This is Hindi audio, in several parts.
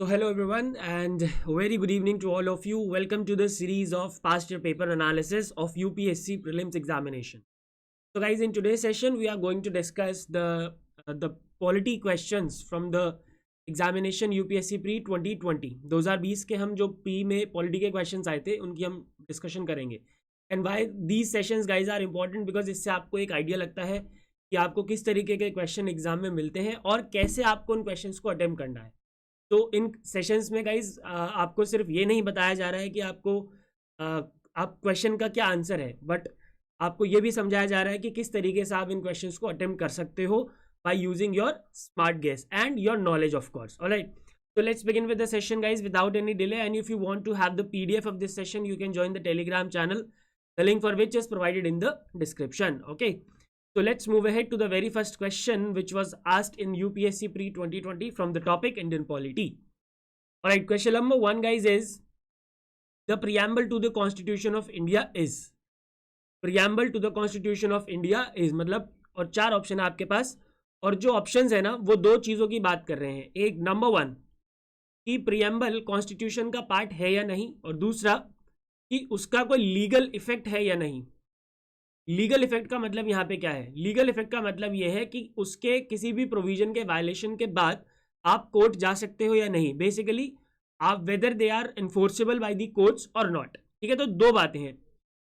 So hello everyone and very good evening to all of you. Welcome to the series of past year paper analysis of UPSC prelims examination. So guys, in today's session we are going to discuss the polity questions from the examination UPSC pre 2020 2020 के हम जो P में polity के questions आए थे उनकी हम discussion करेंगे. And why these sessions guys are important because इससे आपको एक idea लगता है कि आपको किस तरीके के question एग्जाम में मिलते हैं और कैसे आपको उन questions को attempt करना है. तो इन सेशंस में गाइज आपको सिर्फ ये नहीं बताया जा रहा है कि आपको आप क्वेश्चन का क्या आंसर है, बट आपको ये भी समझाया जा रहा है कि किस तरीके से आप इन क्वेश्चंस को अटेम्प्ट कर सकते हो by using your smart guess and your knowledge of course. Alright, so let's begin with the session guys without any delay, and if you want to have the PDF of this session you can join the Telegram channel, the link for which is provided in the description. Okay, so let's move ahead to the very first question which was asked in UPSC pre 2020 from the topic Indian polity. Alright, question number 1 guys is the preamble to the Constitution of India is. Preamble to the Constitution of India is मतलब, और 4 ऑप्शन है आपके पास, और जो ऑप्शंस है ना वो 2 चीज़ों की बात कर रहे हैं. एक नंबर 1 कि प्रियम्बल कॉन्स्टिट्यूशन का पार्ट है या नहीं, और दूसरा कि उसका कोई लीगल इफेक्ट है या नहीं. लीगल इफेक्ट का मतलब यहाँ पे क्या है? लीगल इफेक्ट का मतलब ये है कि उसके किसी भी प्रोविजन के वायलेशन के बाद आप कोर्ट जा सकते हो या नहीं. बेसिकली आप whether they are enforceable by the courts or not. ठीक है, तो 2 बातें हैं,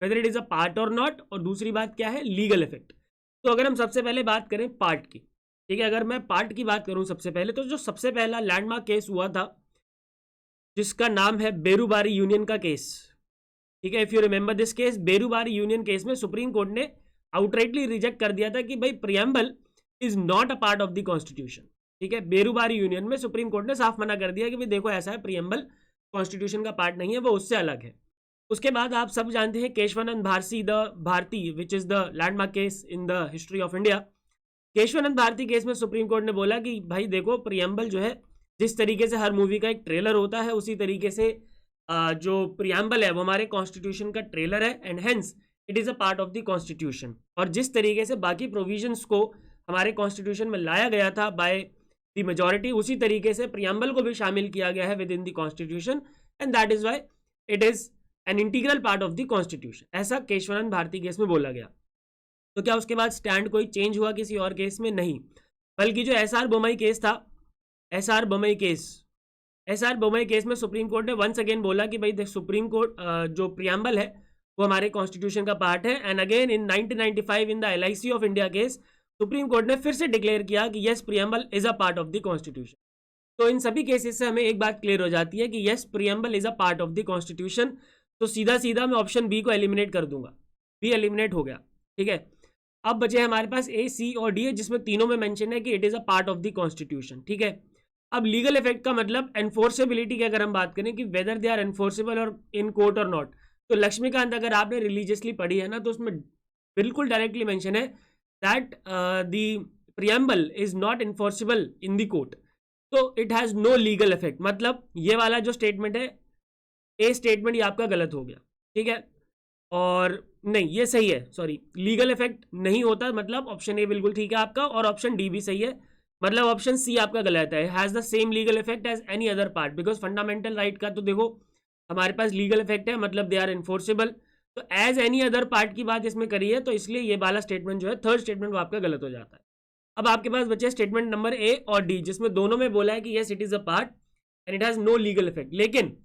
whether it is a part or not, और दूसरी बात क्या है? Legal effect. तो अगर हम सबसे पहले बात करें पार्ट की, ठीक है, अगर मैं पार्ट की बात करूं सबसे पहले, तो जो सबसे पहला लैंडमार्क केस हुआ था जिसका नाम है बेरूबारी यूनियन का केस. ठीक है, if you remember this case, Berubari union case में सुप्रीम कोर्ट ने आउटराइटली रिजेक्ट कर दिया था कि भाई preamble is not a part of the constitution. ठीक है, बेरूबारी यूनियन में सुप्रीम कोर्ट ने साफ मना कर दिया कि भाई देखो ऐसा है, प्रियम्बल कॉन्स्टिट्यूशन का पार्ट नहीं है, वो उससे अलग है. उसके बाद आप सब जानते हैं Keshavananda Bharati which is the landmark case in the history of India. Keshavananda Bharati case में सुप्रीम कोर्ट ने बोला कि भाई देखो प्रियम्बल जो है, जिस तरीके से हर मूवी का एक ट्रेलर होता है उसी तरीके से जो प्रियम्बल है वो हमारे कॉन्स्टिट्यूशन का ट्रेलर है, and hence it is a part of the constitution. और जिस तरीके से बाकी प्रोविजंस को हमारे कॉन्स्टिट्यूशन में लाया गया था बाय द मेजॉरिटी, उसी तरीके से प्रियम्बल को भी शामिल किया गया है with in the constitution, and that is why it is an integral part of the constitution. ऐसा केशवानंद भारती केस में बोला गया. तो क्या उसके बाद स्टैंड कोई चेंज हुआ किसी और केस में? नहीं, बल्कि जो एसआर बोमई केस था, एसआर बोमई केस में सुप्रीम कोर्ट ने वंस अगेन बोला कि भाई सुप्रीम कोर्ट जो प्रियम्बल है वो हमारे कॉन्स्टिट्यूशन का पार्ट है. And again in 1995 in the LIC of India case, supreme court ने फिर से डिक्लेयर किया कि yes preamble is a part of the constitution. तो इन सभी केसेस से हमें एक बात क्लियर हो जाती है कि yes preamble is a part of the constitution. तो सीधा सीधा मैं ऑप्शन बी को एलिमिनेट कर दूंगा. बी एलिमिनेट हो गया. ठीक है, अब बचे हमारे पास ए, सी और डी है, जिसमें तीनों में मेंशन है कि it is a part of the constitution. ठीक है, अब लीगल इफेक्ट का मतलब एनफोर्सेबिलिटी की अगर हम बात करें कि वेदर दे आर एनफोर्सेबल और इन कोर्ट और नॉट, तो लक्ष्मीकांत अगर आपने रिलीजियसली पढ़ी है ना, तो उसमें बिल्कुल डायरेक्टली मेंशन है that the preamble is not enforceable in the court, तो it has no legal effect. मतलब ये वाला जो स्टेटमेंट है, ए स्टेटमेंट, ये आपका गलत हो गया. ठीक है, और नहीं ये सही है, सॉरी, लीगल इफेक्ट नहीं होता, मतलब ऑप्शन ए बिल्कुल ठीक है आपका, और ऑप्शन डी भी सही है, मतलब ऑप्शन सी आपका गलत है. Has the same legal effect as any other part, because fundamental right का तो देखो हमारे पास लीगल इफेक्ट है, मतलब दे आर एनफोर्सेबल. तो एज एनी अदर पार्ट की बात इसमें करी है, तो इसलिए ये वाला स्टेटमेंट जो है, थर्ड स्टेटमेंट, वो आपका गलत हो जाता है. अब आपके पास बचे स्टेटमेंट नंबर ए और डी, जिसमें दोनों में बोला है कि yes it is a part and it has no legal effect. लेकिन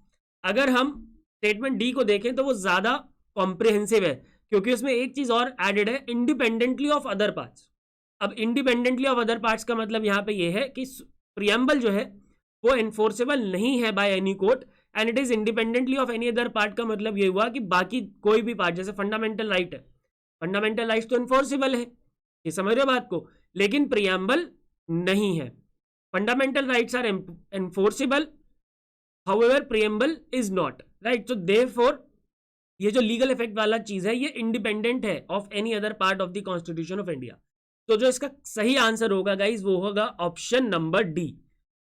अगर हम स्टेटमेंट डी को देखें तो वो ज्यादा कॉम्प्रिहेंसिव है, क्योंकि उसमें एक चीज और एडेड है, इंडिपेंडेंटली ऑफ अदर पार्ट्स. अब इंडिपेंडेंटली ऑफ अदर पार्ट्स का मतलब यहाँ पे ये है कि प्रियम्बल जो है वो एनफोर्सेबल नहीं है bye any court, and it is independently of any other part का मतलब ये हुआ कि बाकी कोई भी पार्ट, जैसे फंडामेंटल राइट है, फंडामेंटल राइट्स तो एनफोर्सेबल है, ये समझ रहे हो बात को, लेकिन प्रियम्बल नहीं है. Fundamental rights are enforceable, however preamble is not, right. तो देयरफॉर ये जो लीगल इफेक्ट वाला चीज है ये इंडिपेंडेंट है of any other part of the constitution of India. तो जो इसका सही आंसर होगा गाइज वो होगा option number D.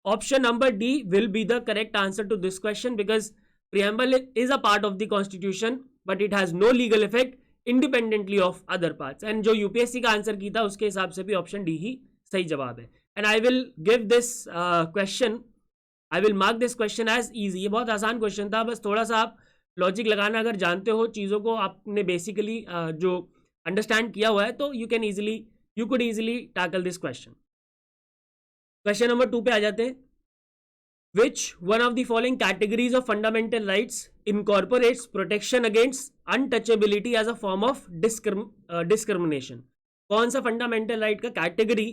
Option number D will be the correct answer to this question, because preamble is a part of the constitution but it has no legal effect independently of other parts. And जो यूपीएससी का आंसर की था उसके हिसाब से भी ऑप्शन डी ही सही जवाब है. And I will give this question, I will mark this question as easy. ये बहुत आसान क्वेश्चन था, बस थोड़ा सा आप लॉजिक लगाना अगर जानते हो, चीज़ों को आपने बेसिकली जो अंडरस्टैंड किया हुआ है, तो you could easily tackle this question. Question number 2 पे आ जाते हैं। Which one of the following categories of fundamental rights incorporates protection against untouchability as a form of discrimination? कौन सा फंडामेंटल राइट का कैटेगरी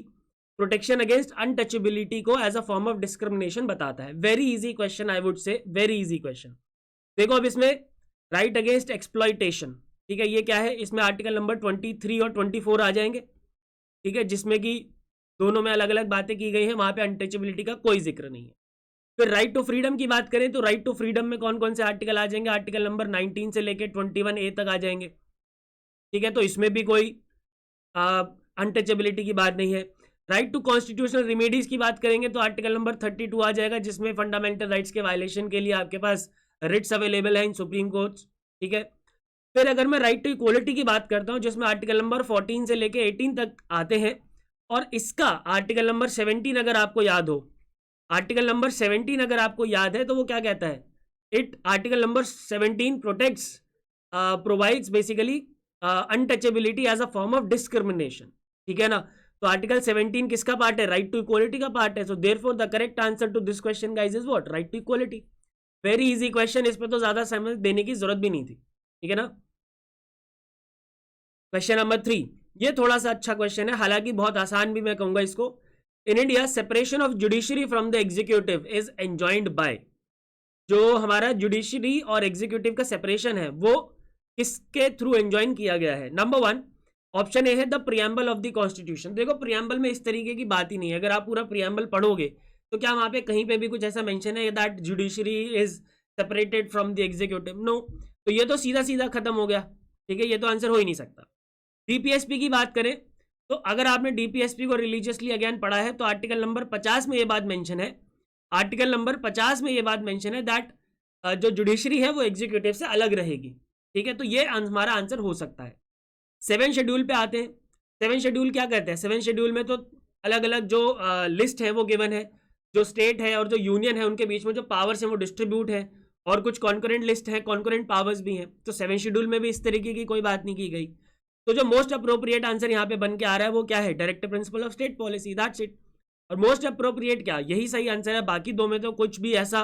प्रोटेक्शन अगेंस्ट अनटचेबिलिटी को as a form of discrimination बताता है? Very easy question, I would say very easy question. देखो अब इसमें राइट अगेंस्ट एक्सप्लॉइटेशन, ठीक है, ये क्या है? इसमें आर्टिकल नंबर 23 और 24 आ जाएंगे, ठीक है, जिसमें कि दोनों में अलग अलग बातें की गई हैं, वहां पे अनटचेबिलिटी का कोई जिक्र नहीं है। फिर राइट टू फ्रीडम की बात करें तो राइट टू फ्रीडम में कौन कौन से आर्टिकल आ जाएंगे? आर्टिकल नंबर 19 से लेके 21A तक आ जाएंगे, ठीक है, तो इसमें भी कोई अनटचेबिलिटी की बात नहीं है। राइट टू कॉन्स्टिट्यूशनल रेमेडीज की बात करेंगे तो आर्टिकल नंबर 32 आ जाएगा, जिसमें फंडामेंटल राइट्स के वायलेशन के लिए आपके पास रिट्स अवेलेबल है इन सुप्रीम कोर्ट्स, ठीक है। फिर अगर मैं राइट टू इक्वलिटी की बात करता हूं, जिसमें आर्टिकल नंबर 14 से लेके 18 तक आते हैं, और इसका आर्टिकल नंबर 17 अगर आपको याद हो, आर्टिकल नंबर 17 अगर आपको याद है तो वो क्या कहता है? Article number 17 protects provides basically untouchability as a form of discrimination, ठीक है ना। तो आर्टिकल 17 किसका पार्ट है? राइट टू इक्वलिटी का पार्ट है। So therefore the correct answer to this question guys is what? Right to equality. Very easy question, इस पर तो ज्यादा समय देने की जरूरत भी नहीं थी, ठीक है ना। क्वेश्चन नंबर 3, ये थोड़ा सा अच्छा क्वेश्चन है, हालांकि बहुत आसान भी मैं कहूंगा इसको। In India separation of judiciary from the executive is enjoined by, जो हमारा जुडिशरी और एग्जीक्यूटिव का सेपरेशन है वो किसके थ्रू एंजॉइन किया गया है? नंबर 1 ऑप्शन ए है the preamble of the constitution. देखो प्रियम्बल में इस तरीके की बात ही नहीं है, अगर आप पूरा प्रियम्बल पढ़ोगे तो क्या वहां पे कहीं पे भी कुछ ऐसा मेंशन है that judiciary is separated from the executive? No. तो ये तो सीधा सीधा खत्म हो गया, ठीक है, ये तो आंसर हो ही नहीं सकता। डीपीएसपी की बात करें तो अगर आपने डीपीएसपी को रिलीजियसली अगेन पढ़ा है तो आर्टिकल नंबर 50 में ये बात मेंशन है, आर्टिकल नंबर 50 में ये बात मेंशन है दैट जो जुडिशरी है वो एग्जीक्यूटिव से अलग रहेगी, ठीक है, तो ये हमारा आंसर हो सकता है। 7 शेड्यूल पे आते हैं। 7 शेड्यूल क्या कहते हैं? 7 शेड्यूल में तो अलग अलग जो लिस्ट है वो गिवन है, जो स्टेट है और जो यूनियन है उनके बीच में जो पावर्स हैं वो डिस्ट्रीब्यूट है, और कुछ कॉन्करेंट लिस्ट है, कॉन्करेंट पावर्स भी हैं। तो 7 शेड्यूल में भी इस तरीके की कोई बात नहीं की गई। तो जो मोस्ट अप्रोप्रिएट आंसर यहाँ पे बन के आ रहा है वो क्या है? Directive principle of state policy, that's it. और मोस्ट अप्रोप्रिएट क्या, यही सही आंसर है, बाकी दो में तो कुछ भी ऐसा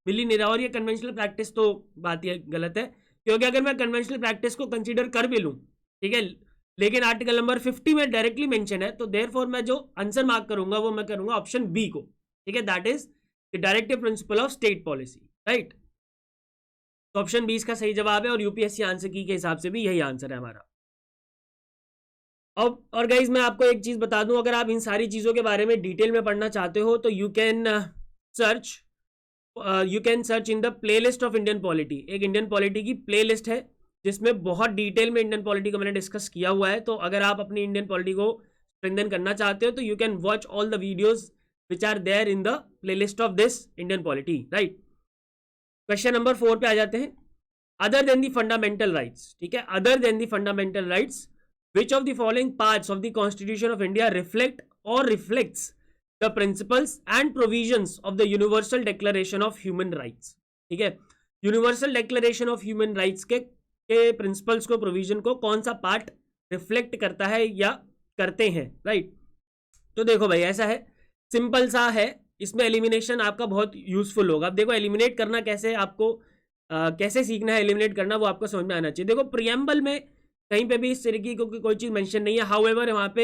मिल ही नहीं रहा। और ये कन्वेंशनल प्रैक्टिस तो बात ये गलत है, क्योंकि अगर मैं कन्वेंशनल प्रैक्टिस को कंसीडर कर भी लूँ, ठीक है, लेकिन आर्टिकल नंबर 50 में डायरेक्टली मेंशन है, तो देयरफॉर मैं जो आंसर मार्क करूंगा वो मैं करूंगा ऑप्शन बी को, ठीक है, that is the directive principle of state policy, right. तो ऑप्शन बी इसका सही जवाब है, और यूपीएससी आंसर की के हिसाब से भी यही आंसर है हमारा। अब और गाइज मैं आपको एक चीज बता दूं, अगर आप इन सारी चीजों के बारे में डिटेल में पढ़ना चाहते हो तो you can search in the playlist of Indian polity. एक इंडियन पॉलिटी की प्लेलिस्ट है जिसमें बहुत डिटेल में इंडियन पॉलिटी को मैंने डिस्कस किया हुआ है। तो अगर आप अपनी इंडियन पॉलिटी को स्ट्रेंथन करना चाहते हो तो you can watch all the videos which are there in the playlist of this Indian polity, right. Question number 4 पे आ जाते हैं। Other than the fundamental rights, ठीक है, other than the fundamental rights which of the following parts of the Constitution of India reflect or reflects the principles and provisions of the Universal Declaration of Human Rights? ठीक है, universal declaration of human rights के प्रिंसिपल्स को, प्रोविजन को कौन सा पार्ट रिफ्लेक्ट करता है या करते हैं, राइट। तो देखो भाई ऐसा है, सिंपल सा है, इसमें एलिमिनेशन आपका बहुत यूजफुल होगा। अब देखो एलिमिनेट करना कैसे, आपको कैसे सीखना है एलिमिनेट करना, वो आपको समझ में आना चाहिए। देखो प्रियम्बल में कहीं पे भी इस तरीके की कोई चीज़ मेंशन नहीं है। हाउएवर वहाँ पे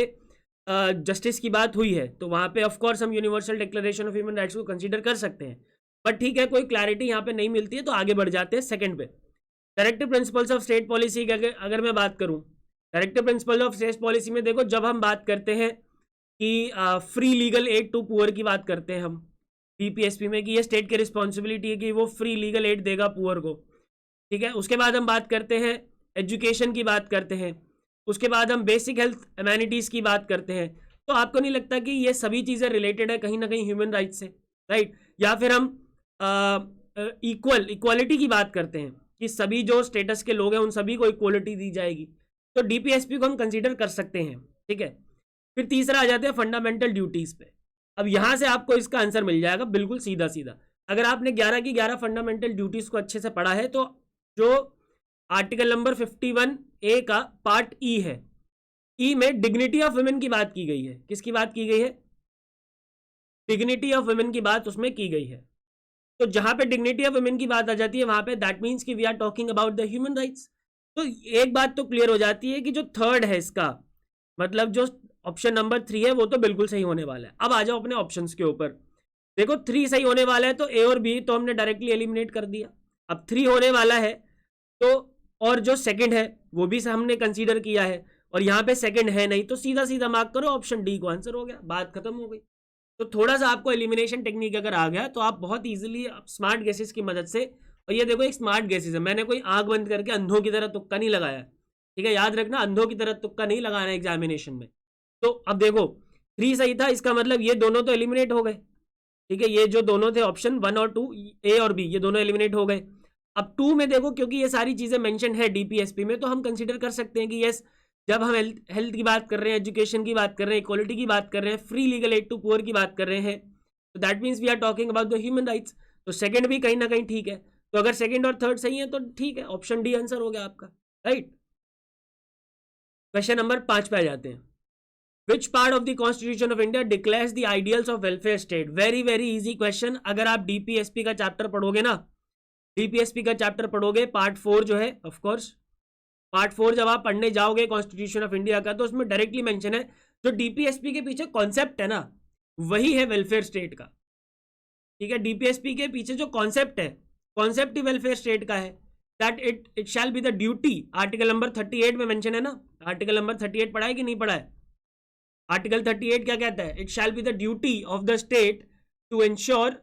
जस्टिस की बात हुई है तो वहाँ पे ऑफ कोर्स हम universal declaration of human rights को कंसीडर कर सकते हैं, बट ठीक है, कोई क्लैरिटी यहाँ पे नहीं मिलती है तो आगे बढ़ जाते हैं सेकंड पे। Directive principles of state policy की अगर मैं बात करूँ, directive principle of state policy में देखो, जब हम बात करते हैं कि free legal aid to poor की बात करते हैं हम बीपीएसपी में, कि ये स्टेट की रिस्पॉन्सिबिलिटी है कि वो फ्री लीगल एड देगा पुअर को, ठीक है। उसके बाद हम बात करते हैं एजुकेशन की बात करते हैं, उसके बाद हम बेसिक हेल्थ एमेनिटीज़ की बात करते हैं। तो आपको नहीं लगता कि ये सभी चीज़ें रिलेटेड है कहीं ना कहीं ह्यूमन राइट्स से, राइट। या फिर हम इक्वालिटी की बात करते हैं कि सभी जो स्टेटस के लोग हैं उन सभी को इक्वालिटी दी जाएगी, तो डीपीएसपी को हम कंसीडर कर सकते हैं, ठीक है। फिर तीसरा आ जाते हैं फंडामेंटल ड्यूटीज़ पे। अब यहाँ से आपको इसका आंसर मिल जाएगा बिल्कुल सीधा सीधा। अगर आपने 11 की 11 फंडामेंटल ड्यूटीज को अच्छे से पढ़ा है तो जो आर्टिकल नंबर 51A का पार्ट ई है, ई में डिग्निटी ऑफ वुमेन की बात की गई है। किसकी बात की गई है? डिग्निटी ऑफ वुमेन की बात उसमें की गई है। तो जहां पे डिग्निटी ऑफ वुमेन की बात आ जाती है वहां पे दैट मीन्स कि we are talking about the human rights. तो एक बात तो क्लियर हो जाती है कि जो थर्ड है इसका मतलब जो ऑप्शन नंबर 3 है वो तो बिल्कुल सही होने वाला है। अब आ जाओ अपने ऑप्शंस के ऊपर। देखो 3 सही होने वाला है तो ए और बी तो हमने डायरेक्टली एलिमिनेट कर दिया। अब 3 होने वाला है तो और जो सेकंड है वो भी हमने कंसीडर किया है और यहाँ पे सेकंड है नहीं तो सीधा सीधा मार्क करो, ऑप्शन डी को आंसर हो गया, बात खत्म हो गई। तो थोड़ा सा आपको एलिमिनेशन टेक्निक अगर आ गया तो आप बहुत इजीली स्मार्ट गेसेस की मदद से, और ये देखो एक स्मार्ट गेसेस है, मैंने कोई आंख बंद करके अंधों की तरह तुक्का नहीं लगाया, ठीक है, याद रखना अंधों की तरह तुक्का नहीं लगाना एग्जामिनेशन में। तो अब देखो 3 सही था, इसका मतलब ये दोनों तो एलिमिनेट हो गए, ठीक है, ये जो दोनों थे ऑप्शन 1 और 2 ए और बी ये दोनों एलिमिनेट हो गए। अब 2 में देखो क्योंकि ये सारी चीजें मेंशन है डीपीएसपी में तो हम कंसीडर कर सकते हैं कि यस जब हम हेल्थ की बात कर रहे हैं, एजुकेशन की बात कर रहे हैं, इक्वालिटी की बात कर रहे हैं, free legal aid to poor की बात कर रहे हैं, तो that means we are talking about the human rights. तो सेकंड भी कहीं ना कहीं ठीक है, तो अगर सेकंड और थर्ड सही है तो ठीक है, ऑप्शन डी आंसर हो गया आपका, राइट। क्वेश्चन नंबर 5 पे आ जाते हैं। Which part of the constitution of India declares the ideals of welfare state? Very very easy question. अगर आप डीपीएसपी का चैप्टर पढ़ोगे ना, डीपीएसपी का चैप्टर पढ़ोगे पार्ट 4 जो है, ऑफ कोर्स पार्ट 4 जब आप पढ़ने जाओगे कॉन्स्टिट्यूशन ऑफ इंडिया का तो उसमें डायरेक्टली मेंशन है जो डीपीएसपी के पीछे कॉन्सेप्ट है ना वही है वेलफेयर स्टेट का, ठीक है। डीपीएसपी के पीछे जो कॉन्सेप्ट है, कॉन्सेप्ट ही वेलफेयर स्टेट का है, that it shall be the duty. Article number 38 में मेंशन है ना, आर्टिकल नंबर 38 पढ़ा है कि नहीं पढ़ा है? आर्टिकल 38 क्या कहता है? It shall be the duty of the state to ensure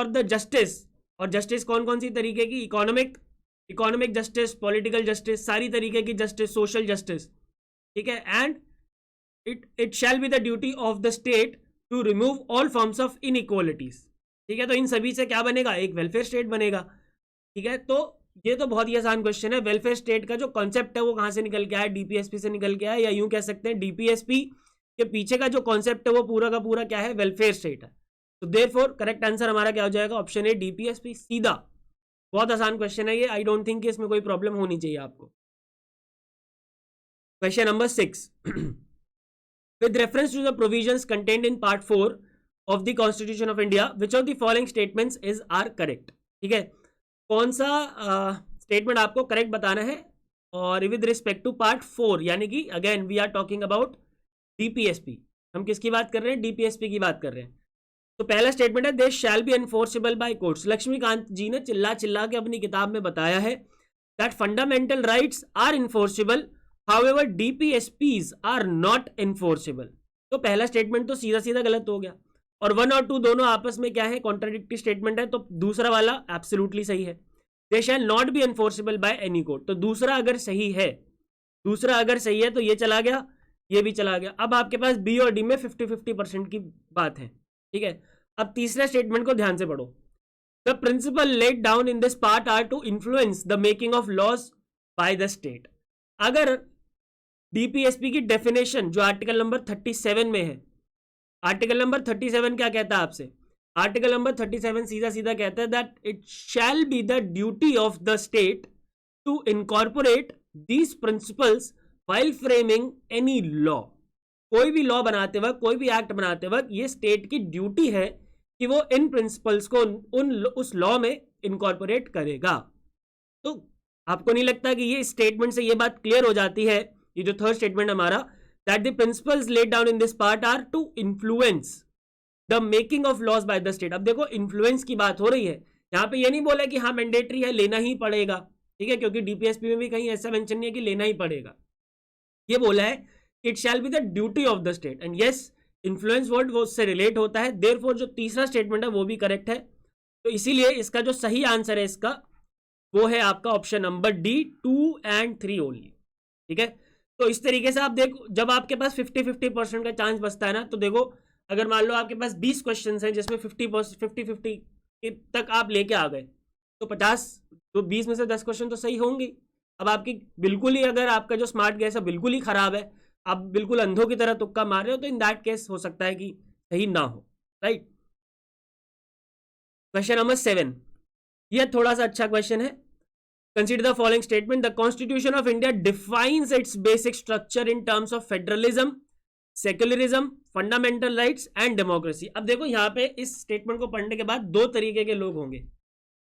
the justice. और जस्टिस कौन कौन सी तरीके की? इकोनॉमिक जस्टिस, पॉलिटिकल जस्टिस, सारी तरीके की जस्टिस, सोशल जस्टिस, ठीक है। And it shall be the duty of the state to remove all forms of inequalities, ठीक है। तो इन सभी से क्या बनेगा? एक वेलफेयर स्टेट बनेगा, ठीक है। तो ये तो बहुत ही आसान क्वेश्चन है। वेलफेयर स्टेट का जो कॉन्सेप्ट है वो कहां से निकल के आया? डीपीएसपी से निकल के आया, या यूं कह सकते हैं डीपीएसपी के पीछे का जो कॉन्सेप्ट है वो पूरा का पूरा क्या है? वेलफेयर स्टेट है। तो देयरफॉर करेक्ट आंसर हमारा क्या हो जाएगा? ऑप्शन ए डीपीएसपी, सीधा। बहुत आसान क्वेश्चन है ये, आई डोंट थिंक इसमें कोई प्रॉब्लम होनी चाहिए आपको। Question number 6 with reference to the provisions contained in part 4 of the constitution of India, which of the following statements are correct? ठीक है, कौन सा स्टेटमेंट आपको करेक्ट बताना है? और विद रिस्पेक्ट टू पार्ट 4, यानी कि again we are talking about DPSP. हम किसकी बात कर रहे हैं? डीपीएसपी की बात कर रहे हैं। तो पहला स्टेटमेंट है this shall be enforceable by courts. Laxmikanth ji ने चिल्ला चिल्ला के अपनी किताब में बताया है that fundamental rights are enforceable, however DPSPs are not enforceable. तो पहला स्टेटमेंट तो सीधा सीधा गलत हो गया, और 1 और 2 दोनों आपस में क्या है? कॉन्ट्राडिक्टरी स्टेटमेंट है। तो दूसरा वाला एब्सोल्युटली सही है, they shall not be enforceable by any court. तो दूसरा अगर सही है, दूसरा अगर सही है तो ये चला गया, ये भी चला गया। अब आपके पास बी और डी में 50-50% की बात है, ठीक है। अब तीसरे स्टेटमेंट को ध्यान से पढ़ो। The principle laid down in this part are to influence the making of laws by the state. अगर डीपीएसपी की डेफिनेशन जो आर्टिकल नंबर 37 में है, आर्टिकल नंबर 37 क्या कहता है आपसे? आर्टिकल नंबर 37 सीधा सीधा कहता है that it shall be the duty of the state to incorporate these principles while framing any law. कोई भी लॉ बनाते वक्त, कोई भी एक्ट बनाते वक्त ये स्टेट की ड्यूटी है कि वो इन प्रिंसिपल्स को उस लॉ में इनकॉर्पोरेट करेगा। तो आपको नहीं लगता कि ये स्टेटमेंट से ये बात क्लियर हो जाती है? ये जो थर्ड स्टेटमेंट हमारा, that the principles laid down in this part are to influence the making of laws by the state. अब देखो इन्फ्लुएंस की बात हो रही है यहाँ पे, ये नहीं बोला कि हाँ मैंडेटरी है, लेना ही पड़ेगा, ठीक है, क्योंकि डीपीएसपी में भी कहीं ऐसा मेंशन नहीं है कि लेना ही पड़ेगा। ये बोला है it shall be the duty of the state, and yes influence word वो उससे रिलेट होता है। देयरफॉर जो तीसरा स्टेटमेंट है वो भी करेक्ट है। तो इसीलिए इसका जो सही आंसर है इसका वो है आपका option number D, 2 and 3 only, ठीक है। तो इस तरीके से आप देखो, जब आपके पास 50-50% का चांस बचता है ना, तो देखो अगर मान लो आपके पास 20 क्वेश्चन हैं जिसमें 50-50 तक आप लेके आ गए, तो 50 तो 20 में से 10 क्वेश्चन तो सही होंगे। अब आपकी बिल्कुल ही, अगर आपका जो स्मार्ट गैस है बिल्कुल ही खराब है, आप बिल्कुल अंधों की तरह तुक्का मार रहे हो, तो इन दैट केस हो सकता है कि सही ना हो, राइट। क्वेश्चन नंबर 7, ये थोड़ा सा अच्छा क्वेश्चन है. Consider the following statement. The constitution of India defines it's basic structure in terms of federalism, secularism, fundamental rights and democracy. अब देखो यहाँ पे इस स्टेटमेंट को पढ़ने के बाद दो तरीके के लोग होंगे.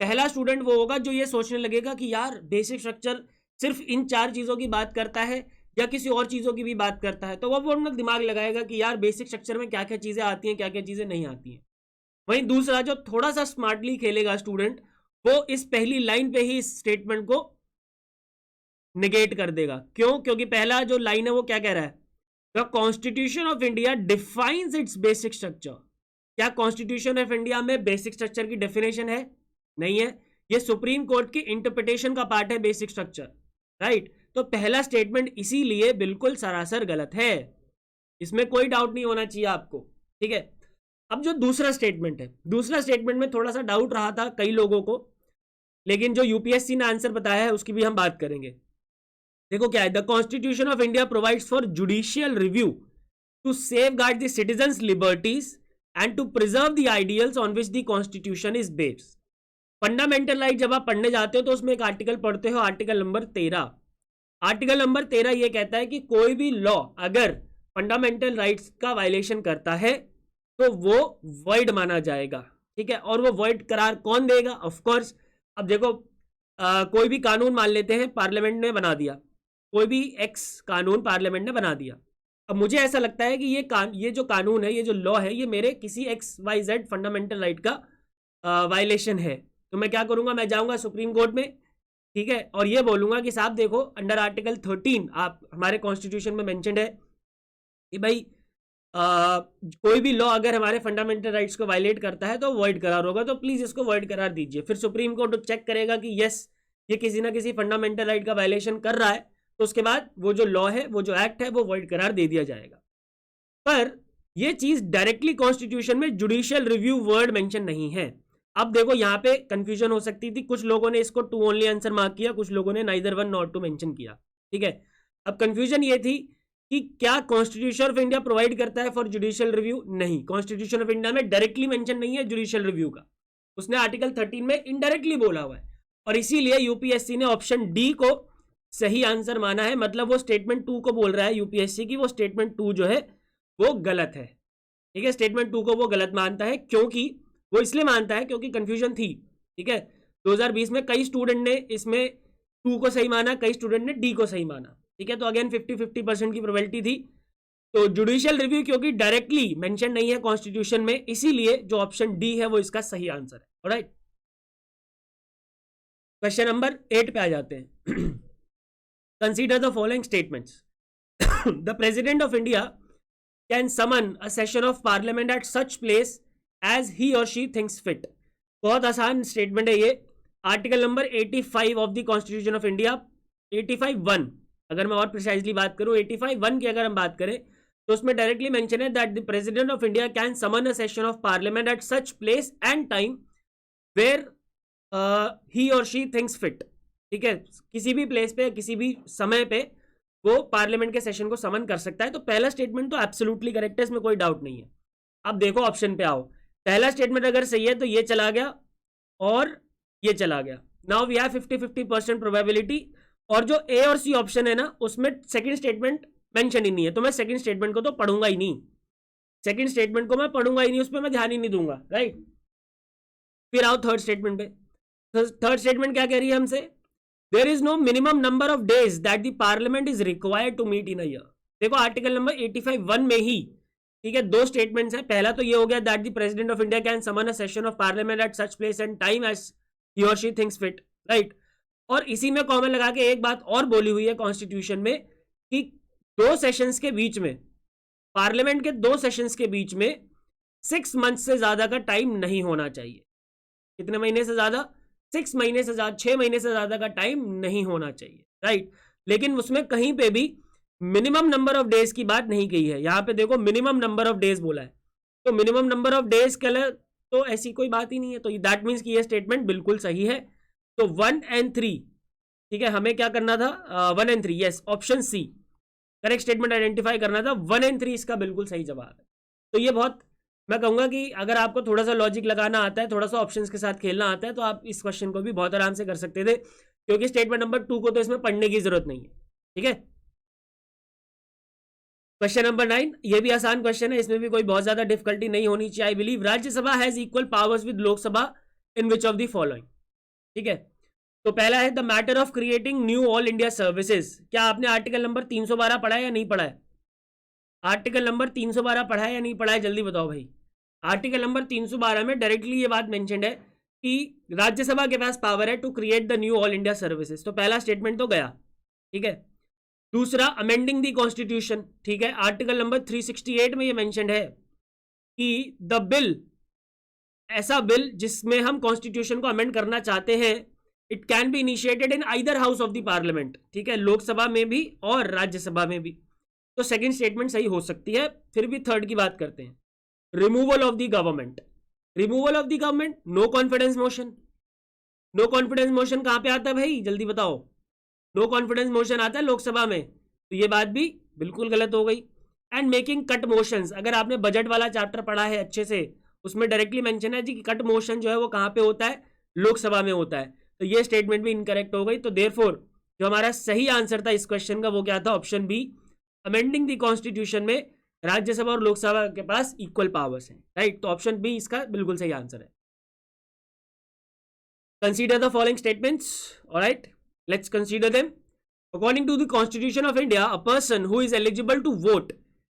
पहला स्टूडेंट वो होगा जो ये सोचने लगेगा कि यार बेसिक स्ट्रक्चर सिर्फ इन 4 चीज़ों की बात करता है या किसी और चीज़ों की भी बात करता है, तो वो अपना दिमाग लगाएगा कि यार बेसिक स्ट्रक्चर में क्या क्या चीज़ें आती हैं, क्या क्या चीज़ें नहीं आती हैं. वहीं दूसरा जो थोड़ा सा स्मार्टली खेलेगा स्टूडेंट, वो इस पहली लाइन पे ही इस स्टेटमेंट को निगेट कर देगा. क्यों? क्योंकि पहला जो लाइन है वो क्या कह रहा है, the constitution of India defines it's basic structure. क्या कॉन्स्टिट्यूशन ऑफ इंडिया में बेसिक स्ट्रक्चर की डेफिनेशन है? नहीं है. ये सुप्रीम कोर्ट की इंटरप्रिटेशन का पार्ट है बेसिक स्ट्रक्चर, राइट. तो पहला स्टेटमेंट इसीलिए बिल्कुल सरासर गलत है, इसमें कोई डाउट नहीं होना चाहिए आपको, ठीक है. अब जो दूसरा स्टेटमेंट है, दूसरा स्टेटमेंट में थोड़ा सा डाउट रहा था कई लोगों को, लेकिन जो यूपीएससी ने आंसर बताया है उसकी भी हम बात करेंगे. देखो क्या है, the constitution of India provides for judicial review to safeguard the citizens liberties and to preserve the ideals on which the constitution is based. Fundamental right जब आप पढ़ने जाते हो तो उसमें एक आर्टिकल पढ़ते हो, आर्टिकल नंबर 13. आर्टिकल नंबर 13 ये कहता है कि कोई भी लॉ अगर फंडामेंटल राइट्स का वायलेशन करता है तो वो वॉइड माना जाएगा, ठीक है. और वो वॉइड करार कौन देगा? Of course. अब देखो कोई भी कानून मान लेते हैं पार्लियामेंट ने बना दिया, कोई भी एक्स कानून पार्लियामेंट ने बना दिया. अब मुझे ऐसा लगता है कि ये जो कानून है, ये जो लॉ है, ये मेरे किसी XYZ फंडामेंटल राइट का वायलेशन है. तो मैं क्या करूंगा, मैं जाऊंगा सुप्रीम कोर्ट में, ठीक है, और ये बोलूंगा कि साहब देखो अंडर आर्टिकल 13 आप हमारे कॉन्स्टिट्यूशन में मेंशन्ड है कि भाई कोई भी लॉ अगर हमारे फंडामेंटल राइट्स को वायलेट करता है तो वॉइड करार होगा, तो प्लीज इसको वॉइड करार दीजिए. फिर सुप्रीम कोर्ट चेक करेगा कि यस ये किसी ना किसी फंडामेंटल राइट का वायलेशन कर रहा है, तो उसके बाद वो जो लॉ है, वो जो एक्ट है, वो वॉइड करार दे दिया जाएगा. पर ये चीज डायरेक्टली कॉन्स्टिट्यूशन में जुडिशियल रिव्यू वर्ड मेंशन नहीं है. अब देखो यहाँ पे कंफ्यूजन हो सकती थी, कुछ लोगों ने इसको टू ओनली आंसर मार्क किया, कुछ लोगों ने neither one not two mention किया, ठीक है. अब कंफ्यूजन ये थी कि क्या कॉन्स्टिट्यूशन ऑफ इंडिया प्रोवाइड करता है फॉर जुडिशियल रिव्यू? नहीं, कॉन्स्टिट्यूशन ऑफ इंडिया में डायरेक्टली मेंशन नहीं है जुडिशियल रिव्यू का, उसने आर्टिकल 13 में इनडायरेक्टली बोला हुआ है, और इसीलिए यूपीएससी ने ऑप्शन डी को सही आंसर माना है. मतलब वो स्टेटमेंट 2 को बोल रहा है यूपीएससी की, वो स्टेटमेंट 2 जो है वो गलत है, ठीक है. स्टेटमेंट 2 को वो गलत मानता है, क्योंकि वो इसलिए मानता है क्योंकि कंफ्यूजन थी, ठीक है. 2020 में कई स्टूडेंट ने इसमें 2 को सही माना, कई स्टूडेंट ने डी को सही माना, ठीक है. तो अगेन 50-50% की प्रोबेबिलिटी थी. तो जुडिशियल रिव्यू क्योंकि डायरेक्टली मेंशन नहीं है कॉन्स्टिट्यूशन में, इसीलिए जो ऑप्शन डी है वो इसका सही आंसर है. ऑलराइट, क्वेश्चन नंबर 8 पे आ जाते हैं. Consider the following statements. The president of India can summon a session of parliament at such place as he और शी थिंक्स फिट. बहुत आसान स्टेटमेंट है ये. Article number 85 of the constitution of India, 85(1) अगर मैं और प्रिसाइजली बात करूं, 85(1) की अगर हम बात करें तो उसमें डायरेक्टली मेंशन है that the president of India can summon a session of parliament at such place and time where he और शी थिंक्स फिट, ठीक है. किसी भी प्लेस पे, किसी भी समय पे वो पार्लियामेंट के सेशन को समन कर सकता है. तो पहला स्टेटमेंट तो एब्सोल्युटली करेक्ट है, इसमें कोई डाउट नहीं है. अब देखो ऑप्शन पे आओ, पहला स्टेटमेंट अगर सही है तो ये चला गया और ये चला गया. Now we have 50-50% probability. और जो ए और सी ऑप्शन है ना, उसमें सेकंड स्टेटमेंट मेंशन ही नहीं है, तो मैं सेकंड स्टेटमेंट को तो पढ़ूंगा ही नहीं, सेकंड स्टेटमेंट को मैं पढ़ूंगा ही नहीं, उस पर मैं ध्यान ही नहीं दूंगा, राइट. फिर आओ थर्ड स्टेटमेंट पे. थर्ड स्टेटमेंट क्या कह रही है हमसे? There is no minimum number of days that the parliament is required to meet in a year. देखो आर्टिकल नंबर 85(1) में ही, ठीक है, 2 स्टेटमेंट्स हैं. पहला तो ये हो गया that the president of India can summon a session of parliament at such place and time as he और शी थिंक्स फिट, राइट. और इसी में कॉमन लगा के एक बात और बोली हुई है कॉन्स्टिट्यूशन में कि 2 सेशंस के बीच में, पार्लियामेंट के 2 सेशंस के बीच में 6 मंथ से ज्यादा का टाइम नहीं होना चाहिए. कितने महीने से ज्यादा? 6 महीने से ज्यादा, 6 महीने से ज्यादा का टाइम नहीं होना चाहिए, राइट. लेकिन उसमें कहीं पे भी मिनिमम नंबर ऑफ डेज की बात नहीं कही है. यहां पे देखो मिनिमम नंबर ऑफ डेज बोला है, तो मिनिमम नंबर ऑफ डेज के लिए तो ऐसी कोई बात ही नहीं है. तो दैट मीन्स कि ये स्टेटमेंट बिल्कुल सही है. तो 1 और 3, ठीक है, हमें क्या करना था? 1 और 3, yes, option C correct statement identify करना था. 1 और 3 इसका बिल्कुल सही जवाब है. तो ये बहुत मैं कहूंगा कि अगर आपको थोड़ा सा लॉजिक लगाना आता है, थोड़ा सा ऑप्शंस के साथ खेलना आता है, तो आप इस क्वेश्चन को भी बहुत आराम से कर सकते थे, क्योंकि स्टेटमेंट नंबर 2 को तो इसमें पढ़ने की जरूरत नहीं है। ठीक है, क्वेश्चन नंबर 9, ये भी आसान क्वेश्चन है, इसमें भी कोई बहुत ज्यादा डिफिकल्टी नहीं होनी चाहिए। I believe Rajya Sabha has equal powers with Lok Sabha in which of the following. ठीक है, तो पहला है the matter of creating new all India services. क्या आपने आर्टिकल नंबर 312 पढ़ा है या नहीं पढ़ा है? आर्टिकल नंबर 312 पढ़ा है या नहीं पढ़ा है, जल्दी बताओ भाई। आर्टिकल नंबर 312 में डायरेक्टली ये बात मेंशन्ड है कि राज्यसभा के पास पावर है to create the new all India services. तो पहला स्टेटमेंट तो गया। ठीक है, दूसरा अमेंडिंग द कॉन्स्टिट्यूशन। ठीक है, आर्टिकल नंबर 368 में ये मेंशन्ड है कि द बिल, ऐसा बिल जिसमें हम कॉन्स्टिट्यूशन को अमेंड करना चाहते हैं, it can be initiated in either house of the parliament. ठीक है, लोकसभा में भी और राज्यसभा में भी। तो सेकंड स्टेटमेंट सही हो सकती है। फिर भी थर्ड की बात करते हैं, removal of the government. Removal of the government, no confidence motion. No confidence motion कहां पे आता है भाई, जल्दी बताओ। नो कॉन्फिडेंस मोशन आता है लोकसभा में, तो ये बात भी बिल्कुल गलत हो गई। एंड मेकिंग कट मोशंस, अगर आपने बजट वाला चैप्टर पढ़ा है अच्छे से, उसमें डायरेक्टली मेंशन है जी कि कट मोशन जो है वो कहां पे होता है, लोकसभा में होता है। तो ये स्टेटमेंट भी इनकरेक्ट हो गई। तो देयरफॉर जो हमारा सही आंसर था इस क्वेश्चन का वो क्या था, option B, amending the constitution में राज्यसभा और लोकसभा के पास इक्वल पावर्स हैं। राइट, तो ऑप्शन बी इसका बिल्कुल सही आंसर है। Consider the following statements. Alright, let's consider them. According to the Constitution of India, a person who is eligible to vote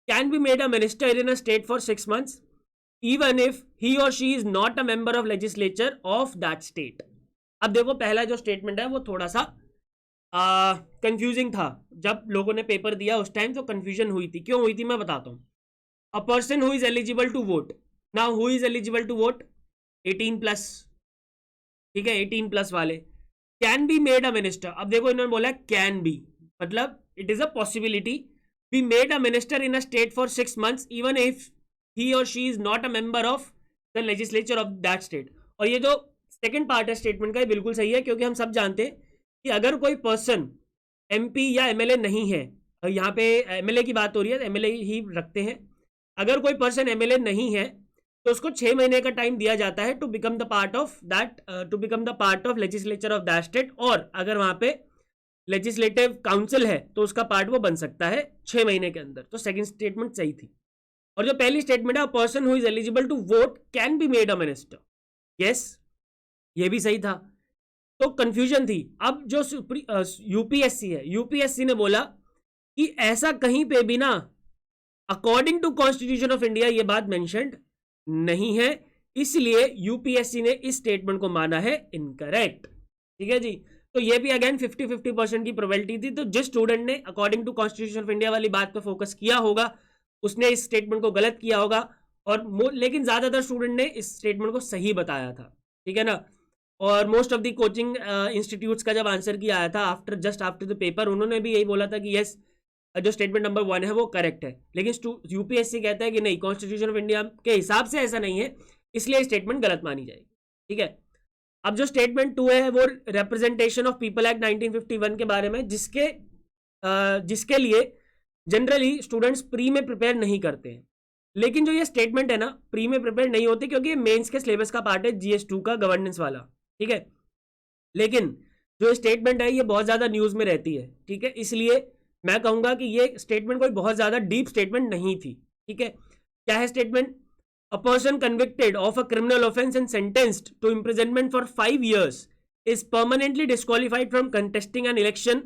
can be made a minister in a state for 6 months, even if he or she is not a member of legislature of that state. अब देखो, पहला जो स्टेटमेंट है वो थोड़ा सा कंफ्यूजिंग था। जब लोगों ने पेपर दिया उस टाइम तो कंफ्यूजन हुई थी। क्यों हुई थी मैं बताता हूँ। A person who is eligible to vote, now who is eligible to vote, 18+। ठीक है, 18+ वाले can be made a minister. अब देखो इन्होंने बोला कैन बी, मतलब it is a possibility, be made a minister in a state for 6 months even if he और she is not a member of the legislature of that state. और ये जो सेकंड पार्ट है स्टेटमेंट का, ये बिल्कुल सही है, क्योंकि हम सब जानते हैं कि अगर कोई पर्सन एमपी या एमएलए नहीं है, यहाँ पे एमएलए की बात हो रही है, एमएलए ही रखते हैं। अगर कोई पर्सन एमएलए नहीं है तो उसको 6 महीने का टाइम दिया जाता है to become the part of that, to become the part of legislature of that state. और अगर वहां पे लेजिस्लेटिव काउंसिल है तो उसका पार्ट वो बन सकता है 6 महीने के अंदर। तो सेकंड स्टेटमेंट सही थी। और जो पहली स्टेटमेंट है, person who is eligible to vote can be made a minister, yes, ये भी सही था। तो कंफ्यूजन थी। अब जो यूपीएससी है, यूपीएससी ने बोला कि ऐसा कहीं पे भी ना according to constitution of India ये बात मेंशन्ड नहीं है, इसलिए यूपीएससी ने इस स्टेटमेंट को माना है इनकरेक्ट। ठीक है जी, तो ये भी अगेन 50-50% की प्रोबेबिलिटी थी। तो जिस स्टूडेंट ने according to constitution of India वाली बात पे फोकस किया होगा उसने इस स्टेटमेंट को गलत किया होगा, और लेकिन ज्यादातर स्टूडेंट ने इस स्टेटमेंट को सही बताया था। ठीक है ना। और most of the coaching institutes का जब आंसर किया आया था जस्ट आफ्टर द पेपर, उन्होंने भी यही बोला था कि यस, जो स्टेटमेंट नंबर 1 है वो करेक्ट है। लेकिन यूपीएससी कहता है कि नहीं, कॉन्स्टिट्यूशन ऑफ इंडिया के हिसाब से ऐसा नहीं है, इसलिए स्टेटमेंट गलत मानी जाएगी। ठीक है, अब जो स्टेटमेंट 2 है वो रिप्रेजेंटेशन ऑफ पीपल एक्ट 1951 के बारे में, जिसके लिए जनरली स्टूडेंट्स प्री में प्रिपेयर नहीं करते हैं। लेकिन जो ये स्टेटमेंट है ना, प्री में प्रिपेयर नहीं होते क्योंकि ये मेंस के सिलेबस का पार्ट है, GS2 का गवर्नेंस वाला। ठीक है, लेकिन जो स्टेटमेंट है ये बहुत ज्यादा न्यूज में रहती है। ठीक है, इसलिए मैं कहूंगा कि ये स्टेटमेंट कोई बहुत ज्यादा डीप स्टेटमेंट नहीं थी। ठीक है, क्या है statement, a person convicted of a criminal offence and sentenced to imprisonment for 5 years is permanently disqualified from contesting an election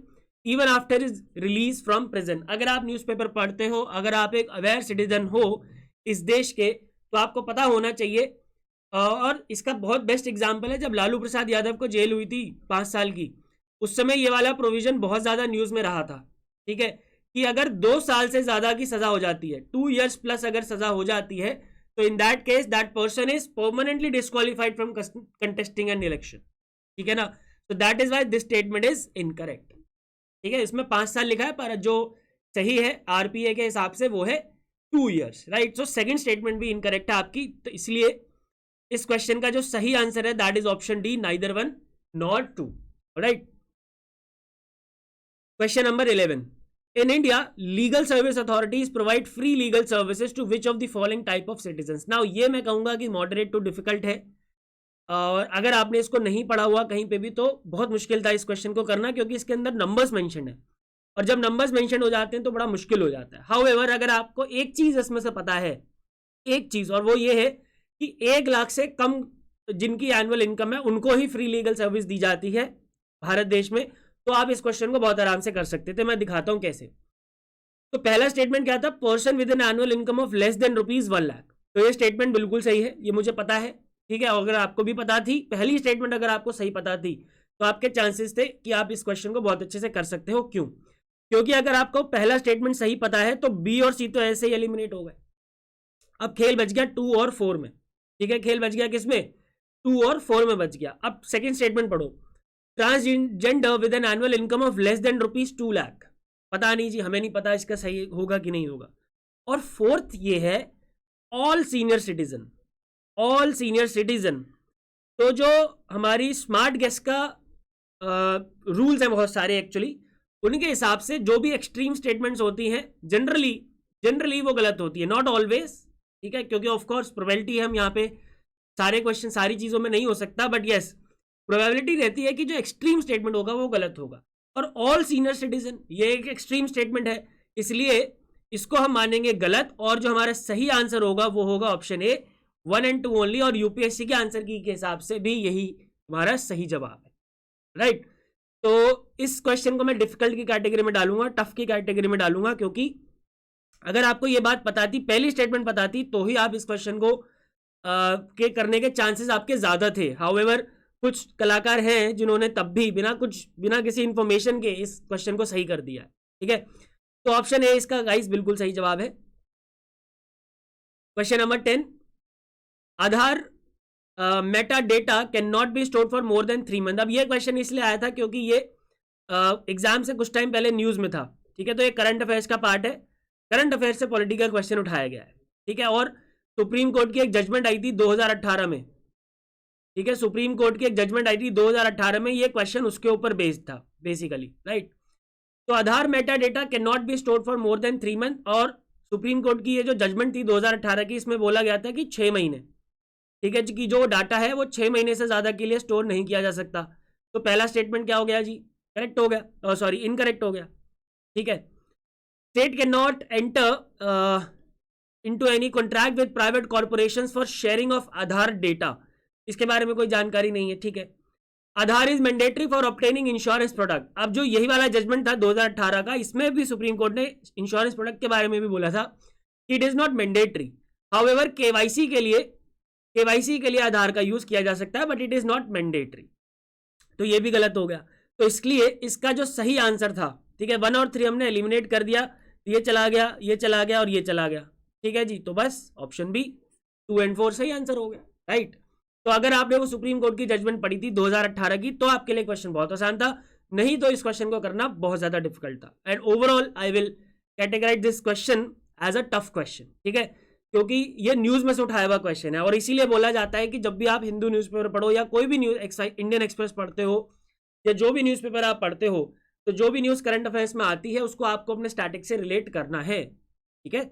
even after is release from prison. अगर आप न्यूज़पेपर पढ़ते हो, अगर आप एक अवेयर सिटीजन हो इस देश के, तो आपको पता होना चाहिए। और इसका बहुत बेस्ट एग्जाम्पल है जब लालू प्रसाद यादव को जेल हुई थी 5 साल की, उस समय ये वाला प्रोविजन बहुत ज्यादा न्यूज में रहा था। ठीक है, कि अगर 2 साल से ज्यादा की सजा हो जाती है, 2 years प्लस अगर सजा हो जाती है, तो in that case that person is permanently disqualified from contesting an election. ठीक है ना, तो that is why this statement is incorrect. ठीक है, इसमें 5 साल लिखा है, पर जो सही है आरपीए के हिसाब से वो है 2 years। Right, so second statement भी इनकरेक्ट है आपकी। तो इसलिए इस क्वेश्चन का जो सही आंसर है that is option D, neither 1 not 2। Right, question number 11, in India legal service authorities provide free legal services to which of the following type of citizens. Now ये मैं कहूंगा कि मॉडरेट टू डिफिकल्ट है, और अगर आपने इसको नहीं पढ़ा हुआ कहीं पे भी तो बहुत मुश्किल था इस क्वेश्चन को करना, क्योंकि इसके अंदर नंबर्स मेंशन है, और जब नंबर्स मेंशन हो जाते हैं तो बड़ा मुश्किल हो जाता है। हाउएवर अगर आपको एक चीज इसमें से पता है, एक चीज, और वो ये है कि 1 लाख से कम जिनकी एनुअल इनकम है उनको ही फ्री लीगल सर्विस दी जाती है भारत देश में, तो आप इस क्वेश्चन को बहुत आराम से कर सकते थे। मैं दिखाता हूं कैसे। तो पहला स्टेटमेंट क्या था, person with an annual income of less than ₹1 lakh. तो ये स्टेटमेंट बिल्कुल सही है, ये मुझे पता है, ठीक है। अगर आपको भी पता थी, पहली स्टेटमेंट अगर आपको सही पता थी तो आपके चांसेस थे कि आप इस क्वेश्चन को बहुत अच्छे से कर सकते हो। क्यों? क्योंकि अगर आपको पहला स्टेटमेंट सही पता है तो बी और सी तो ऐसे ही एलिमिनेट हो गए। अब खेल बच गया 2 और 4 में, ठीक है। खेल बच गया किसमें? 2 और 4 में बच गया। अब सेकंड स्टेटमेंट पढ़ो, transgender with an annual income of less than ₹2 lakh. पता नहीं जी, हमें नहीं पता इसका सही होगा कि नहीं होगा। और फोर्थ ये है all senior citizen, all senior citizen. तो जो हमारी स्मार्ट गेस का रूल्स हैं बहुत सारे एक्चुअली, उनके हिसाब से जो भी एक्सट्रीम स्टेटमेंट्स होती हैं जनरली वो गलत होती है, नॉट ऑलवेज, ठीक है। क्योंकि ऑफ कोर्स प्रोबेबिलिटी हम यहाँ पे सारे क्वेश्चन सारी चीजों में नहीं हो सकता, बट यस प्रोबेबिलिटी रहती है कि जो एक्सट्रीम स्टेटमेंट होगा वो गलत होगा। और ऑल सीनियर सिटीजन ये एक एक्सट्रीम स्टेटमेंट है, इसलिए इसको हम मानेंगे गलत, और जो हमारा सही आंसर होगा वो होगा ऑप्शन ए 1 और 2 ओनली। और यूपीएससी के आंसर की के हिसाब से भी यही हमारा सही जवाब है, राइट। तो इस क्वेश्चन को मैं डिफिकल्ट की कैटेगरी में डालूंगा, टफ की कैटेगरी में डालूंगा, क्योंकि अगर आपको ये बात पता थी, पहली स्टेटमेंट पता थी, तो ही आप इस क्वेश्चन को के करने के चांसेस आपके ज्यादा थे। हाउएवर कुछ कलाकार हैं जिन्होंने तब भी बिना किसी इंफॉर्मेशन के इस क्वेश्चन को सही कर दिया, ठीक है। तो ऑप्शन ए इसका गाइस बिल्कुल सही जवाब है। Question number 10, Aadhaar meta data can not be stored for more than 3 month. अब ये क्वेश्चन इसलिए आया था क्योंकि ये एग्जाम से कुछ टाइम पहले न्यूज में था, ठीक है। तो ये करंट अफेयर्स का पार्ट है, करंट अफेयर्स से पॉलिटिकल क्वेश्चन उठाया गया है, ठीक है। और सुप्रीम कोर्ट की एक जजमेंट आई थी 2018 में, ठीक है। सुप्रीम कोर्ट की एक जजमेंट आई थी 2018 में, ये क्वेश्चन उसके ऊपर बेस्ड था बेसिकली, राइट। तो Aadhaar meta data can not be stored for more than 3 month, और सुप्रीम कोर्ट की ये जो जजमेंट थी 2018 की, इसमें बोला गया था कि 6 महीने, ठीक है, कि जो डाटा है वो 6 महीने से ज्यादा के लिए स्टोर नहीं किया जा सकता। तो पहला स्टेटमेंट क्या हो गया जी? करेक्ट हो गया, सॉरी इनकरेक्ट हो गया, ठीक है। State can not enter into any contract with private corporations for sharing of Aadhaar data, इसके बारे में कोई जानकारी नहीं है, ठीक है। Aadhaar is mandatory for obtaining insurance product. अब जो यही वाला जजमेंट था 2018 का, इसमें भी सुप्रीम कोर्ट ने इंश्योरेंस प्रोडक्ट के बारे में भी बोला था कि it is not mandatory. However KYC के लिए आधार का यूज किया जा सकता है, but it is not mandatory. तो ये भी गलत हो गया। तो इसलिए इसका जो सही आंसर था, ठीक है, 1 और 3 हमने एलिमिनेट कर दिया, ये चला गया, ये चला गया और ये चला गया, ठीक है जी। तो बस ऑप्शन बी 2 और 4 सही आंसर हो गया, राइट। तो अगर आपने वो सुप्रीम कोर्ट की जजमेंट पढ़ी थी 2018 की, तो आपके लिए क्वेश्चन बहुत आसान था, नहीं तो इस क्वेश्चन को करना बहुत ज्यादा डिफिकल्ट था। And overall I will categorise this question as a tough question, ठीक है, क्योंकि ये न्यूज में से उठाया हुआ क्वेश्चन है। और इसीलिए बोला जाता है कि जब भी आप हिंदू न्यूज़पेपर पढ़ो या कोई भी न्यूज, इंडियन एक्सप्रेस पढ़ते हो या जो भी न्यूज़पेपर आप पढ़ते हो, तो जो भी न्यूज करंट अफेयर्स में आती है उसको आपको अपने स्टैटिक से रिलेट करना है, ठीक है।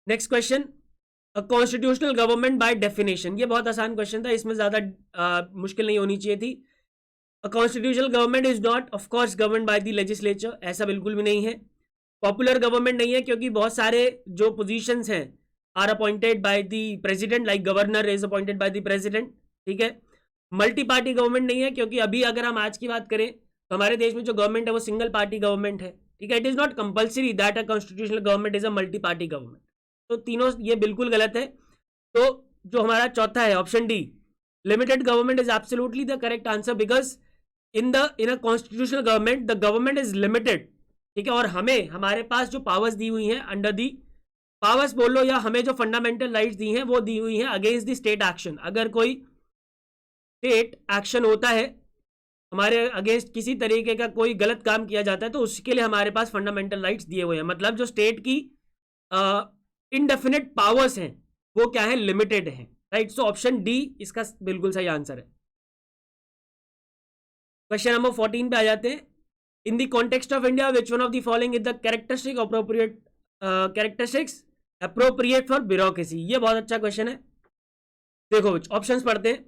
Next question, a constitutional government by definition. ये बहुत आसान क्वेश्चन था, इसमें ज्यादा मुश्किल नहीं होनी चाहिए थी। A constitutional government is not of course governed by the legislature, ऐसा बिल्कुल भी नहीं है। पॉपुलर गवर्नमेंट नहीं है, क्योंकि बहुत सारे जो पोजीशंस हैं are appointed by the president, like governor is appointed by the president, ठीक है। मल्टी पार्टी गवर्नमेंट नहीं है, क्योंकि अभी अगर हम आज की बात करें तो हमारे देश में जो गवर्नमेंट है वो सिंगल पार्टी गवर्नमेंट है, ठीक है। It is not compulsory that a constitutional government is a multi party government. तो तीनों ये बिल्कुल गलत है। तो जो हमारा चौथा है option D, limited government is absolutely the correct answer, because in a constitutional government the government is limited, ठीक है। और हमें हमारे पास जो पावर्स दी हुई हैं अंडर दी पावर्स बोल लो, या हमें जो फंडामेंटल राइट्स दी हैं वो दी हुई हैं अगेंस्ट द स्टेट एक्शन। अगर कोई स्टेट एक्शन होता है हमारे अगेंस्ट, किसी तरीके का कोई गलत काम किया जाता है, तो उसके लिए हमारे पास फंडामेंटल राइट्स दिए हुए हैं। मतलब जो स्टेट की इनडेफिनेट पावर्स हैं वो क्या है? लिमिटेड है, राइट। सो ऑप्शन डी इसका बिल्कुल सही आंसर है। क्वेश्चन नंबर 14 पे आ जाते हैं। In the context of India which one of the following is the characteristics appropriate for bureaucracy. ये बहुत अच्छा क्वेश्चन है। देखो ऑप्शंस पढ़ते हैं।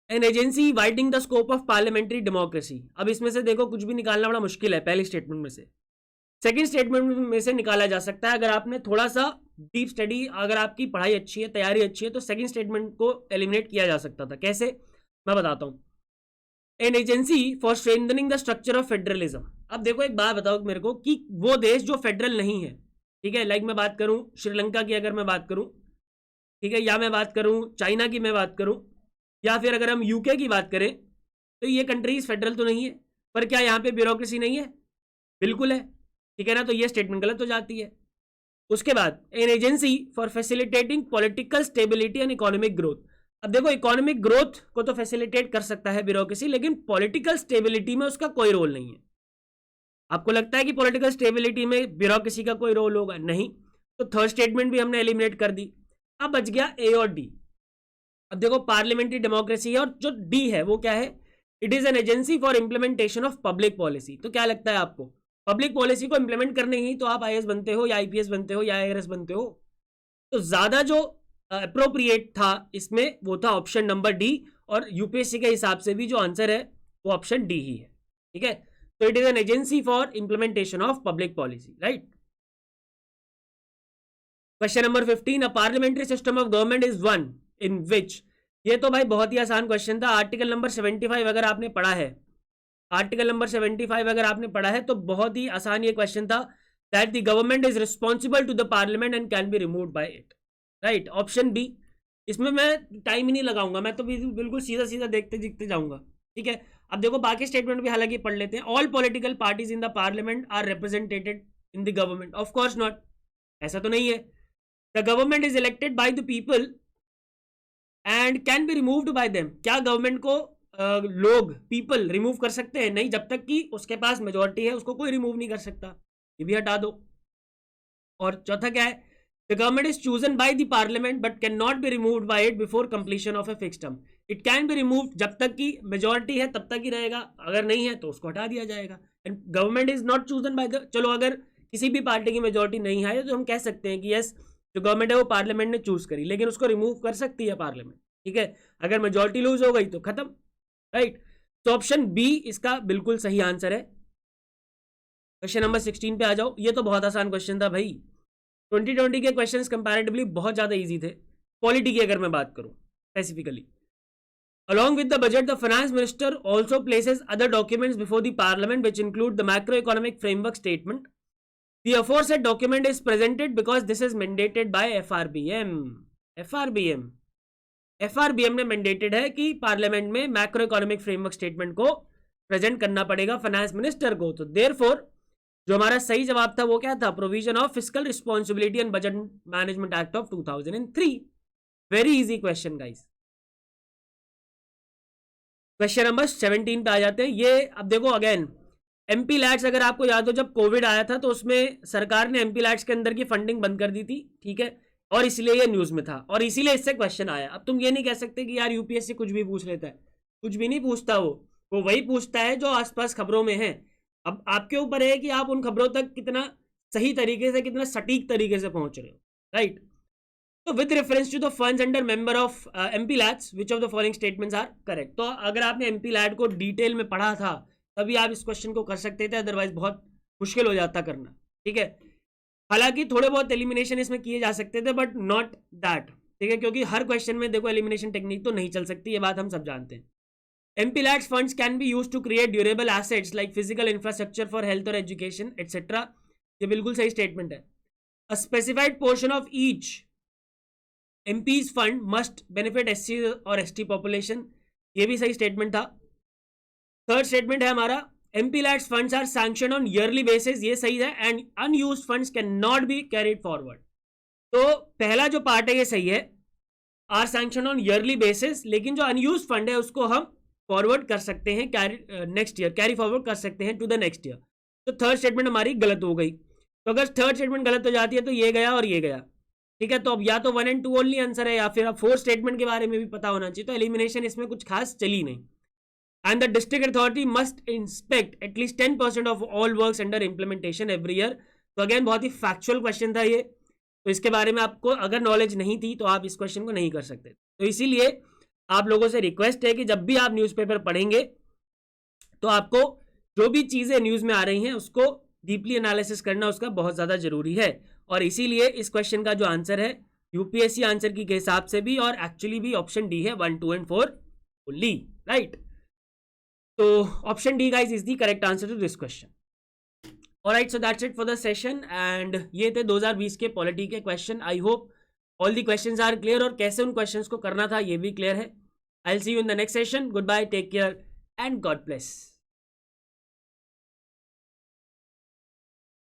An agency widening the scope of parliamentary democracy. अब इसमें से देखो कुछ भी निकालना बड़ा मुश्किल है पहली स्टेटमेंट में से। सेकंड स्टेटमेंट में से निकाला जा सकता है, अगर आपने थोड़ा सा डीप स्टडी, अगर आपकी पढ़ाई अच्छी है, तैयारी अच्छी है, तो सेकंड स्टेटमेंट को एलिमिनेट किया जा सकता था। कैसे, मैं बताता हूं। N agency for strengthening the structure of federalism. अब देखो एक बात बताओ मेरे को कि वो देश जो फेडरल नहीं है, ठीक है, लाइक मैं बात करूं श्रीलंका की, अगर मैं बात करूं, ठीक है, या मैं बात करूं चाइना की, मैं बात करूं, या फिर अगर हम यूके की बात करें, तो ये कंट्रीज फेडरल तो नहीं है, पर क्या यहाँ पे ब्यूरोक्रेसी नहीं है? बिल्कुल है, ठीक है ना। तो ये स्टेटमेंट गलत हो जाती है। उसके बाद N agency for facilitating political stability and economic growth. अब देखो इकोनॉमिक ग्रोथ को तो फैसिलिटेट कर सकता है ब्यूरोक्रेसी, लेकिन पॉलिटिकल स्टेबिलिटी में उसका कोई रोल नहीं है। आपको लगता है कि पॉलिटिकल स्टेबिलिटी में ब्यूरोक्रेसी का कोई रोल होगा? नहीं। तो थर्ड स्टेटमेंट भी हमने एलिमिनेट कर दी। अब बच गया ए और डी। अब देखो पार्लियामेंट्री डेमोक्रेसी है, और जो डी है वो क्या है? It is an agency for implementation of public policy. तो क्या लगता है आपको, पब्लिक पॉलिसी को इंप्लीमेंट करने ही तो आप आईएएस बनते हो, या आईपीएस बनते हो, या आईआरएस बनते हो। तो ज्यादा जो अप्रोप्रिएट था इसमें वो था ऑप्शन नंबर डी, और यूपीएससी के हिसाब से भी जो आंसर है वो ऑप्शन डी ही है, ठीक है। तो it is an agency for implementation of public policy, right. Question number 15, a parliamentary system of government is one in which. ये तो भाई बहुत ही आसान क्वेश्चन था। आर्टिकल नंबर 75 अगर आपने पढ़ा है, आर्टिकल नंबर 75 अगर आपने पढ़ा है तो बहुत ही आसान ये क्वेश्चन था। That the government is responsible to the parliament and can be removed by it, right. Option B. इसमें मैं टाइम ही नहीं लगाऊंगा, मैं तो बिल्कुल सीधा सीधा देखते दिखते जाऊंगा, ठीक है। अब देखो बाकी स्टेटमेंट भी हालांकि पढ़ लेते हैं। All political parties in the parliament are represented in the government. Of course not, ऐसा तो नहीं है। The government is elected by the people and can be removed by them. क्या गवर्नमेंट को लोग, पीपल रिमूव कर सकते हैं? नहीं, जब तक कि उसके पास मेजोरिटी है उसको कोई रिमूव नहीं कर सकता। ये भी हटा दो। और चौथा क्या है? The government is chosen by the parliament but can not B removed by it before completion of a fixed term. It can be removed, जब तक कि मेजोरिटी है तब तक ही रहेगा, अगर नहीं है तो उसको हटा दिया जाएगा। And government is not chosen by the, चलो अगर किसी भी पार्टी की मेजोरिटी नहीं है तो हम कह सकते हैं कि यस, जो गवर्नमेंट है वो पार्लियामेंट ने चूज करी, लेकिन उसको रिमूव कर सकती है पार्लियामेंट, ठीक है। अगर मेजोरिटी लूज हो गई तो खत्म, राइट। तो ऑप्शन बी इसका बिल्कुल सही आंसर है। क्वेश्चन नंबर 16 पे आ जाओ। ये तो बहुत आसान क्वेश्चन था भाई। 2020 के क्वेश्चंस कंपैरेटिवली बहुत ज्यादा इजी थे। पॉलिटी की अगर मैं बात करूं specifically, along with the budget the finance minister also places other documents before the parliament which include the macroeconomic framework statement. The aforesaid document is presented because this is mandated by FRBM. FRBM ने मैंडेटेड है कि पार्लियामेंट में मैक्रो इकोनॉमिक फ्रेमवर्क स्टेटमेंट को प्रेजेंट करना पड़ेगा फाइनेंस मिनिस्टर को। तो देयरफॉर जो हमारा सही जवाब था वो क्या था? Provision of fiscal responsibility and budget management act of 2003। Very easy question guys. Question number 17 पे आ जाते हैं। ये अब देखो अगेन एमपी लैट्स, अगर आपको याद हो जब कोविड आया था तो उसमें सरकार ने एमपी लैट्स के अंदर की फंडिंग बंद कर दी थी, ठीक है, और इसलिए ये न्यूज में था और इसीलिए इससे क्वेश्चन आया। अब तुम ये नहीं कह सकते कि यार यूपीएससी कुछ भी पूछ लेता है, कुछ भी नहीं पूछता, वो वही पूछता है जो आसपास खबरों में है। अब आपके ऊपर है कि आप उन खबरों तक कितना सही तरीके से, कितना सटीक तरीके से पहुंच रहे हो, राइट। तो with reference to the funds under member of MP LADS which of the following statements are correct. तो अगर आपने एमपी लैट को डिटेल में पढ़ा था तभी आप इस क्वेश्चन को कर सकते थे, अदरवाइज बहुत मुश्किल हो जाता करना, ठीक है। हालांकि थोड़े बहुत एलिमिनेशन इसमें किए जा सकते थे बट नॉट दैट, ठीक है, क्योंकि हर क्वेश्चन में देखो एलिमिनेशन टेक्निक तो नहीं चल सकती, ये बात हम सब जानते हैं। MP LADS funds can be used to create durable assets like physical infrastructure for health और एजुकेशन एटसेट्रा। ये बिल्कुल सही स्टेटमेंट है। A specified portion of each MPs fund must benefit SC और एसटी पॉपुलेशन, ये भी सही स्टेटमेंट था। थर्ड स्टेटमेंट है हमारा MP LADS funds are sanction on yearly basis, ये सही है, and unused funds can not be carried forward. तो पहला जो पार्ट है ये सही है, are sanction on yearly basis, लेकिन जो अनयूज्ड फंड है उसको हम फॉरवर्ड कर सकते हैं, नेक्स्ट ईयर कैरी फॉरवर्ड कर सकते हैं टू द नेक्स्ट ईयर। तो थर्ड स्टेटमेंट हमारी गलत हो गई। तो अगर थर्ड स्टेटमेंट गलत हो जाती है तो ये गया और ये गया, ठीक है। तो अब या तो 1 and 2 ओनली आंसर है, या फिर अब फोर्थ स्टेटमेंट के बारे में भी पता होना चाहिए। तो एलिमिनेशन इसमें कुछ खास चली नहीं। And the district authority must inspect at least 10% of all works under implementation every year. तो अगेन बहुत ही फैक्चुअल क्वेश्चन था ये, तो इसके बारे में आपको अगर नॉलेज नहीं थी तो आप इस क्वेश्चन को नहीं कर सकते। तो इसीलिए आप लोगों से रिक्वेस्ट है कि जब भी आप न्यूज़पेपर पढ़ेंगे तो आपको जो भी चीज़ें न्यूज़ में आ रही हैं उसको डीपली एनालिसिस करना उसका बहुत ज़्यादा जरूरी है। और इसीलिए इस क्वेश्चन का जो आंसर है यूपीएससी आंसर की के हिसाब से भी और एक्चुअली भी ऑप्शन डी है 1, 2 एंड 4 ओनली, राइट। तो option D guys is the correct answer to this question. Alright, so that's it for the session and ये थे 2020 के पॉलिटी के क्वेश्चन। I hope all the questions are clear और कैसे उन क्वेश्चंस को करना था ये भी क्लियर है। I will see you in the next session. Goodbye, take care and God bless.